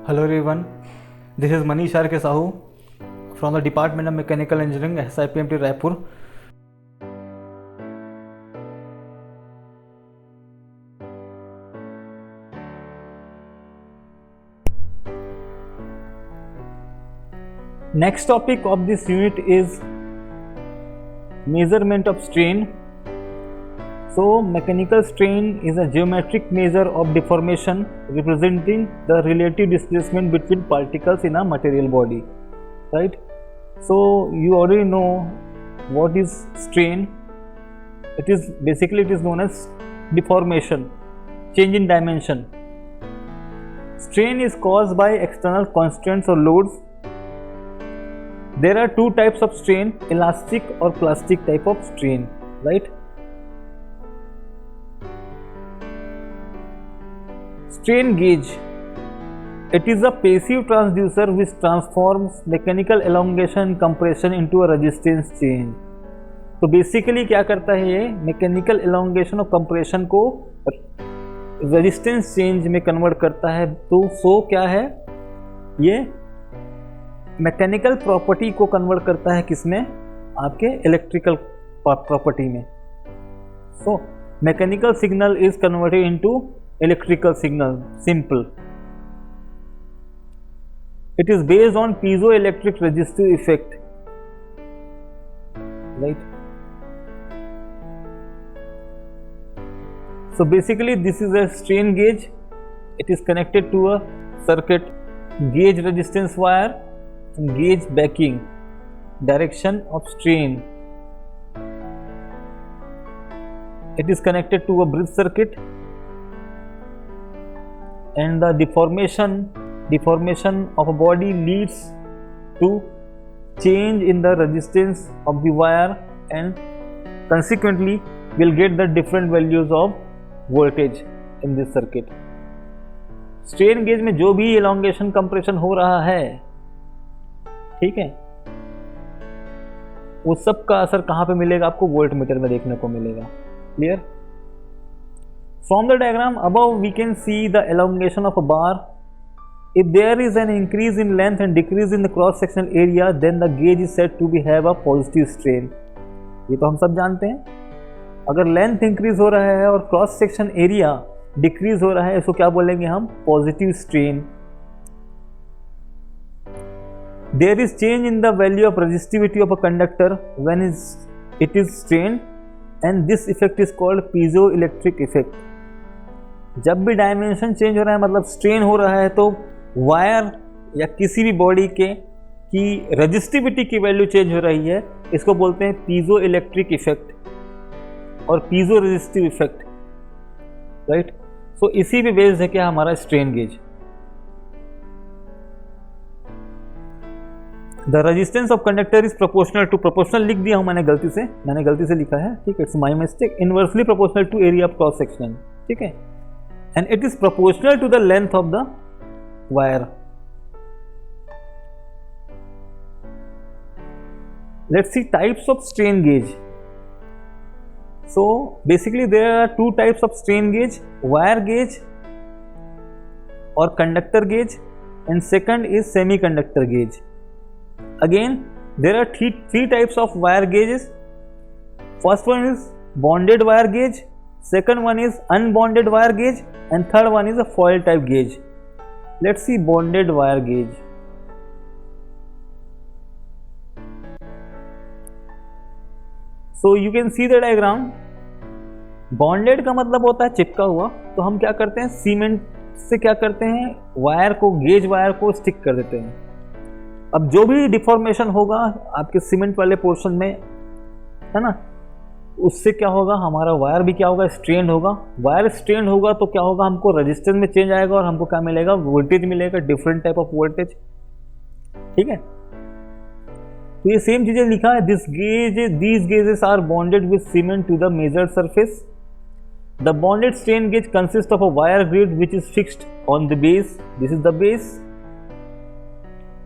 Hello everyone, this is Manish R. K. Sahu from the Department of Mechanical Engineering, SIPMT Raipur. Next topic of this unit is measurement of strain. So, mechanical strain is a geometric measure of deformation representing the relative displacement between particles in a material body, right? So, you already know what is strain. It is known as deformation, change in dimension. Strain is caused by external constraints or loads. There are two types of strain, elastic or plastic type of strain, right? Strain gauge, it is a passive transducer which transforms mechanical elongation and compression into a resistance change. तो basically क्या करता है ये, mechanical elongation और compression को resistance change में convert करता है. तो सो क्या है, ये मैकेनिकल प्रॉपर्टी को कन्वर्ट करता है किसमें, आपके इलेक्ट्रिकल प्रॉपर्टी में. So mechanical signal is converted into electrical signal, simple. It is based on piezoelectric resistive effect, right? So basically this is a strain gauge. It is connected to a circuit, gauge resistance wire and gauge backing, direction of strain. It is connected to a bridge circuit, and the deformation of a body leads to change in the resistance of the wire, and consequently will get the different values of voltage in this circuit. strain gauge में जो भी elongation compression हो रहा है, ठीक है, उस सब का असर कहाँ पे मिलेगा, आपको वोल्टमीटर में देखने को मिलेगा. Clear? From the diagram above we can see the elongation of a bar. If there is an increase in length and decrease in the cross sectional area, then the gauge is said to be have a positive strain. ये तो हम सब जानते हैं. अगर length increase हो रहा है और क्रॉस सेक्शन एरिया डिक्रीज हो रहा है, इसको क्या बोलेंगे हम, positive strain. There is change in the value of resistivity of a conductor when it is strained, and this effect is called piezoelectric effect. जब भी डायमेंशन चेंज हो रहा है, मतलब स्ट्रेन हो रहा है, तो वायर या किसी भी बॉडी के की रेजिस्टिविटी की वैल्यू चेंज हो रही है. इसको बोलते हैं पीजो इलेक्ट्रिक इफेक्ट और piezo resistive effect, right. So इसी पे बेस्ड है क्या हमारा strain gauge. The resistance of conductor is proportional to, proportional लिख दिया हूं मैंने गलती से लिखा है, ठीक है, it's my mistake. Inversely proportional to area of cross section, ठीक है, and it is proportional to the length of the wire. Let's see types of strain gauge. So basically there are two types of strain gauge, wire gauge or conductor gauge, and second is semiconductor gauge. Again there are three types of wire gauges. First one is bonded wire gauge, second one is unbonded wire gauge, and third one is a foil type gauge. Let's see bonded wire gauge. So you can see the diagram. Bonded का मतलब होता है चिपका हुआ. तो हम क्या करते हैं, सीमेंट से क्या करते हैं, वायर को, गेज वायर को स्टिक कर देते हैं. अब जो भी डिफॉर्मेशन होगा आपके सीमेंट वाले पोर्शन में, है ना, उससे क्या होगा, हमारा वायर भी क्या होगा, स्ट्रेन होगा. वायर स्ट्रेन होगा तो क्या होगा, हमको रेजिस्टेंस में चेंज आएगा और हमको क्या मिलेगा, वोल्टेज मिलेगा, डिफरेंट टाइप ऑफ वोल्टेज. ठीक है, तो ये सेम चीजें लिखा है. These gauges are bonded with cement to the measured surface. The bonded strain gauge consist of a wire grid which is fixed on the base. This is the base.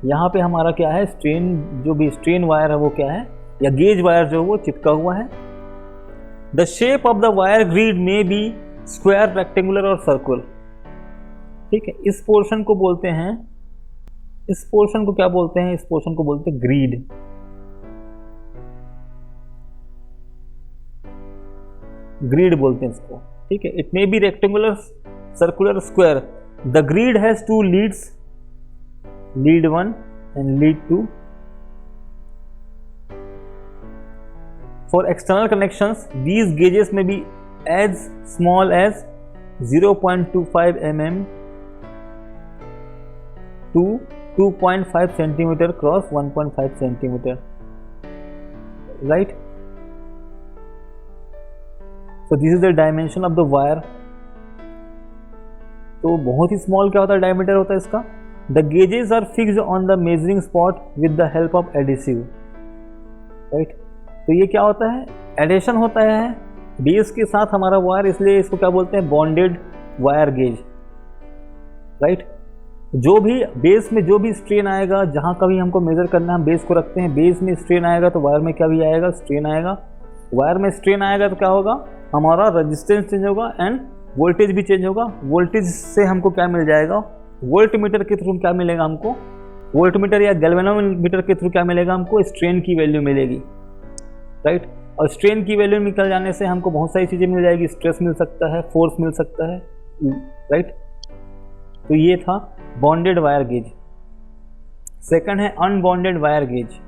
यहाँ पे हमारा क्या है, स्ट्रेन, जो भी स्ट्रेन वायर है वो क्या है, या गेज वायर जो वो चिपका हुआ है. The shape of the wire grid may be square, rectangular और circle. ठीक है, इस पोर्शन को बोलते हैं इस पोर्शन को क्या बोलते हैं? इस पोर्शन को बोलते हैं ग्रीड। ग्रीड बोलते हैं इसको, ठीक है। It may be rectangular, circular, square. The grid has two leads, lead 1 and lead 2. For external connections, these gauges may be as small as 0.25 mm to 2.5 centimeter cross 1.5 centimeter, right? So this is the dimension of the wire. तो बहुत ही small क्या होता है, diameter होता है इसका। The gauges are fixed on the measuring spot with the help of adhesive, right? तो ये क्या होता है, एडेशन होता है बेस के साथ हमारा वायर, इसलिए इसको क्या बोलते हैं, बॉन्डेड वायर गेज, राइट। जो भी बेस में जो भी स्ट्रेन आएगा, जहाँ कभी हमको मेजर करना है, हम बेस को रखते हैं, बेस में स्ट्रेन आएगा तो वायर में क्या भी आएगा, स्ट्रेन आएगा। वायर में स्ट्रेन आएगा तो क्या होगा, हमारा रेजिस्टेंस चेंज होगा एंड वोल्टेज भी चेंज होगा। वोल्टेज से हमको क्या मिल जाएगा, वोल्ट मीटर के थ्रू क्या मिलेगा हमको, वोल्ट मीटर या गैल्वेनोमीटर के थ्रू क्या मिलेगा हमको, स्ट्रेन की वैल्यू मिलेगी, राइट। और स्ट्रेन की वैल्यू निकल जाने से हमको बहुत सारी चीज़ें मिल जाएगी, स्ट्रेस मिल सकता है, फोर्स मिल सकता है, राइट। तो ये था बॉन्डेड वायर गेज। सेकंड है unbonded wire gauge.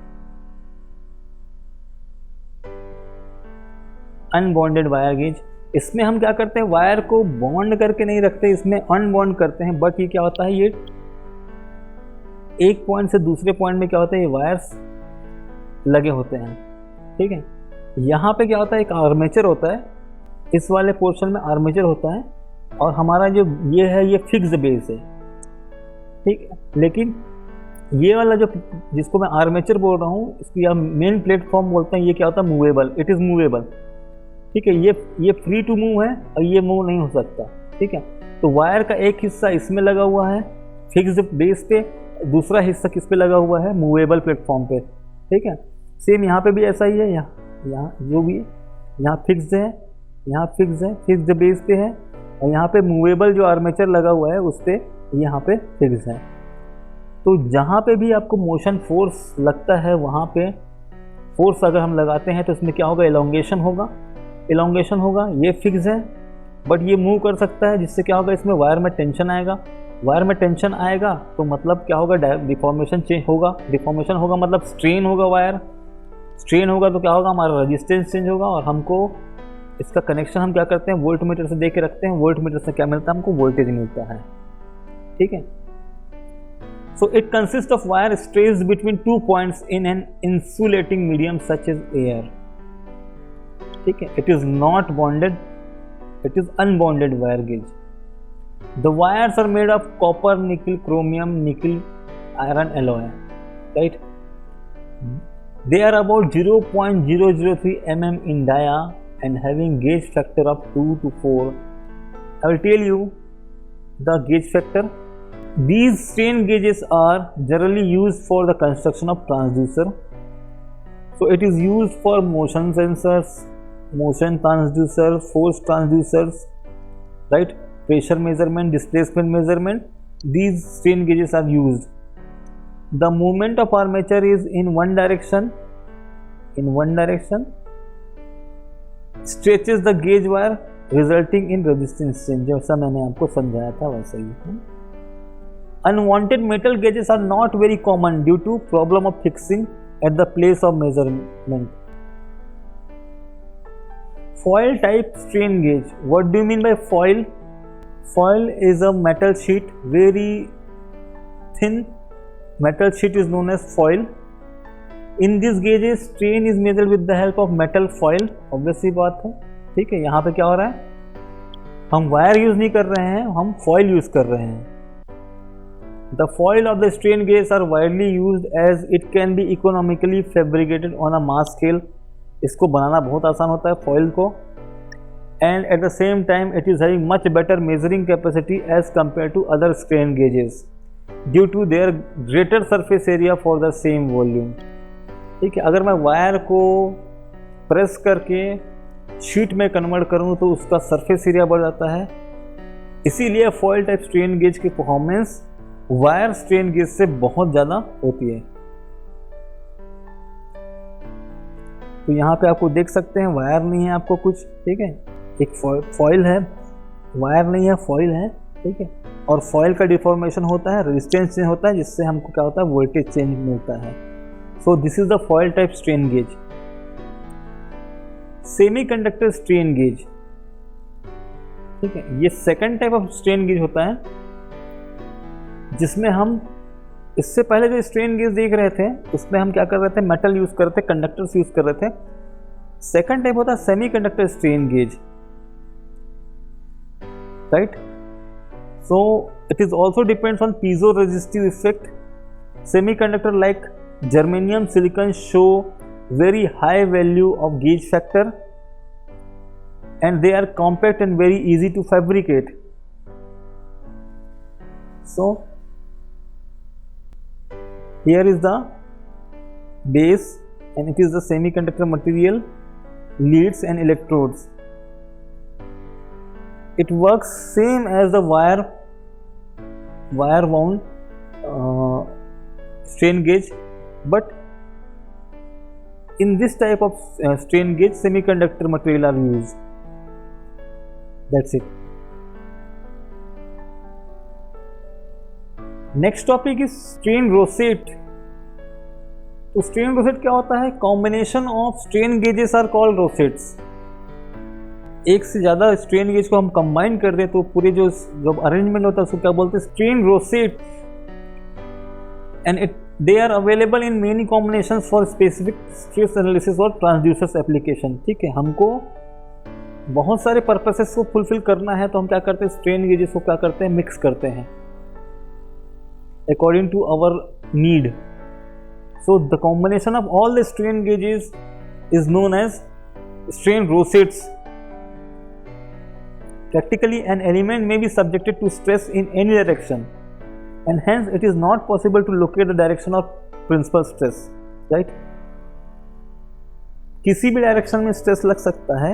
Unbonded wire gauge, इसमें हम क्या करते हैं, वायर को बॉन्ड करके नहीं रखते, इसमें अनबॉन्ड करते हैं। बट ये क्या होता है, ये एक पॉइंट से दूसरे पॉइंट में क्या होता है, ये वायर्स लगे होते हैं, ठीक है। यहाँ पे क्या होता है, एक आर्मेचर होता है, इस वाले पोर्शन में आर्मेचर होता है, और हमारा जो ये है ये फिक्स्ड बेस है, ठीक है। लेकिन ये वाला जो जिसको मैं आर्मेचर बोल रहा हूँ, इसको या मेन प्लेटफॉर्म बोलते हैं, ये क्या होता है, मूवेबल, इट इज़ मूवेबल, ठीक है। ये फ्री टू मूव है और ये मूव नहीं हो सकता, ठीक है। तो वायर का एक हिस्सा इसमें लगा हुआ है फिक्स्ड बेस पे, दूसरा हिस्सा किस पे लगा हुआ है, मूवेबल प्लेटफॉर्म पे, ठीक है। सेम यहाँ पे भी ऐसा ही है, यहाँ जो भी है, यहाँ फिक्स्ड है, यहाँ फिक्स्ड है, फिक्स्ड बेस पे है, और यहाँ पे मूवेबल जो आर्मेचर लगा हुआ है उस पे यहाँ पे फिक्स्ड है। तो जहाँ पे भी आपको मोशन फोर्स लगता है, वहाँ पे फोर्स अगर हम लगाते हैं तो इसमें क्या होगा, एलोंगेशन होगा, एलोंगेशन होगा। ये फिक्स है बट ये मूव कर सकता है, जिससे क्या होगा, इसमें वायर में टेंशन आएगा। वायर में टेंशन आएगा तो मतलब क्या होगा, डिफॉर्मेशन चेंज होगा, डिफॉर्मेशन होगा मतलब स्ट्रेन होगा, वायर स्ट्रेन होगा तो क्या होगा, हमारा रेजिस्टेंस चेंज होगा। और हमको इसका कनेक्शन हम क्या करते हैं, वोल्ट मीटर से दे के रखते हैं, वोल्ट मीटर से क्या मिलता है, हमको वोल्टेज मिलता है, ठीक है। So it consist of wire stretched between 2 points in an insulating medium such as air, ठीक है। It is not bonded, it is unbonded wire gauge. The wires are made of copper, nickel, chromium, nickel, iron, alloy, right. They are about 0.003 mm in dia and having gauge factor of 2 to 4. I will tell you the gauge factor. These strain gauges are generally used for the construction of transducer. So it is used for motion sensors, motion transducer, force transducers, right? Pressure measurement, displacement measurement. These strain gauges are used. The movement of armature is in one direction, stretches the gauge wire resulting in resistance change, जैसा मैंने आपको समझाया था वैसा ही। Unwanted metal gauges are not very common due to problem of fixing at the place of measurement. Foil type strain gauge. What do you mean by foil? Foil is a metal sheet, very thin metal sheet is known as foil. In this gauges strain is measured with the help of metal foil. Obviously बात है, ठीक है। यहाँ पे क्या हो रहा है, हम वायर यूज नहीं कर रहे हैं, हम फॉइल यूज कर रहे हैं। The foil of the strain gauges are widely used as it can be economically fabricated on a mass scale. इसको बनाना बहुत आसान होता है फॉइल को, and at the same time it is having much better measuring capacity as compared to other strain gauges due to their greater surface area for the same volume, ठीक है। अगर मैं वायर को प्रेस करके sheet में convert करूँ तो उसका सरफेस एरिया बढ़ जाता है, इसीलिए फॉइल टाइप स्ट्रेन गेज की परफॉर्मेंस वायर स्ट्रेन गेज से बहुत ज़्यादा होती है। तो यहाँ पे आपको देख सकते हैं वायर नहीं है आपको कुछ, ठीक है, एक फॉइल है, वायर नहीं है फॉइल है, ठीक है, और फॉइल का डिफॉर्मेशन होता है, रेजिस्टेंस चेंज होता है, जिससे हमको क्या होता है, वोल्टेज चेंज मिलता है। So this is the foil type strain gauge. Semiconductor strain gauge, ठीक है, ये second type of strain gauge होता है, जिसमें हम इससे पहले जो स्ट्रेन गेज देख रहे थे उसमें हम क्या कर रहे थे, मेटल यूज कर रहे थे, कंडक्टर्स यूज कर रहे थे। सेकंड टाइप होता है semiconductor strain gauge, right. So it is also depends on piezo resistive effect. Semiconductor like germanium, silicon show very high value of gauge factor and they are compact and very easy to fabricate. So here is the base and it is the semiconductor material, leads and electrodes. It works same as the wire wound strain gauge, but in this type of strain gauge semiconductor material are used. That's it. Next topic is strain rosette. तो strain rosette क्या होता है? Combination of strain gauges are called rosettes. एक से ज़्यादा strain gauge को हम combine कर दें तो पूरे जो arrangement होता है उसको क्या बोलते हैं? strain rosette. And they are available in many combinations for specific stress analysis और transducers application. ठीक है, हमको बहुत सारे पर्पसेस को फुलफिल करना है तो हम क्या करते हैं, स्ट्रेन गेजेस को क्या करते हैं, मिक्स करते हैं according to our need. So the combination of all the strain gauges is known as strain rosettes. Practically an element may be subjected to stress in any direction and hence it is not possible to locate the direction of principal stress, right. किसी भी direction में stress लग सकता है,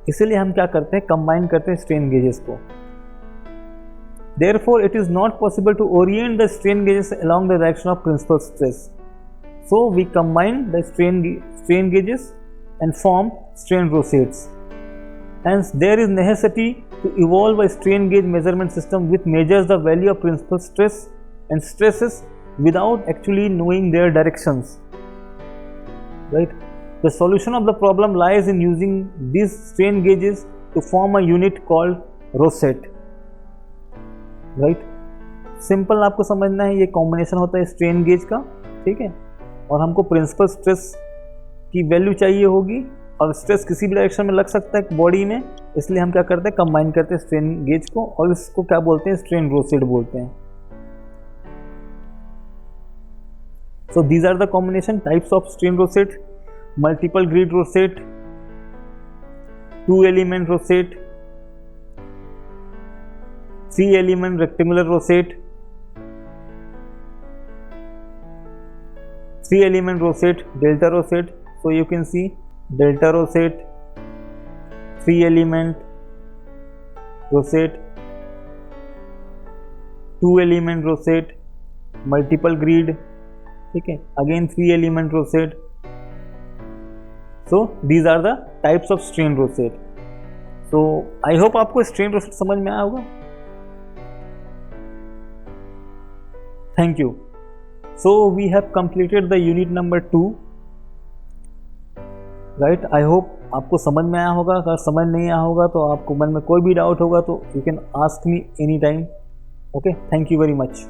इसीलिए हम क्या करते हैं, कंबाइन करते हैं स्ट्रेन गेजेस को. Therefore it is not possible to orient the strain gauges along the direction of principal stress. So we combine the strain gauges and form strain rosettes. Hence there is necessity to evolve a strain gauge measurement system which measures the value of principal stress and stresses without actually knowing their directions, right. The solution of the problem lies in using these strain gauges to form a unit called rosette, right. Simple आपको समझना है, ये combination होता है strain gauge का, ठीक है, और हमको प्रिंसिपल स्ट्रेस की वैल्यू चाहिए होगी और स्ट्रेस किसी भी डायरेक्शन में लग सकता है बॉडी में, इसलिए हम क्या करते हैं, कंबाइन करते हैं स्ट्रेन गेज को और इसको क्या बोलते हैं, स्ट्रेन रोसेट बोलते हैं. So these are the combination types of strain rosette: multiple grid rosette, 2 element rosette, 3 element rectangular rosette, 3 element rosette, delta rosette. So you can see delta rosette, 3 element rosette, 2 element rosette, multiple grid, ठीक है, again 3 element rosette. So these are the types of strain rosette. So I hope आपको strain rosette समझ में आया होगा. Thank you. So we have completed the unit number 2. Right. I hope आपको समझ में आया होगा. अगर समझ नहीं आया होगा तो आपको मन में कोई भी डाउट होगा तो you can ask me any time. Okay, thank you very much.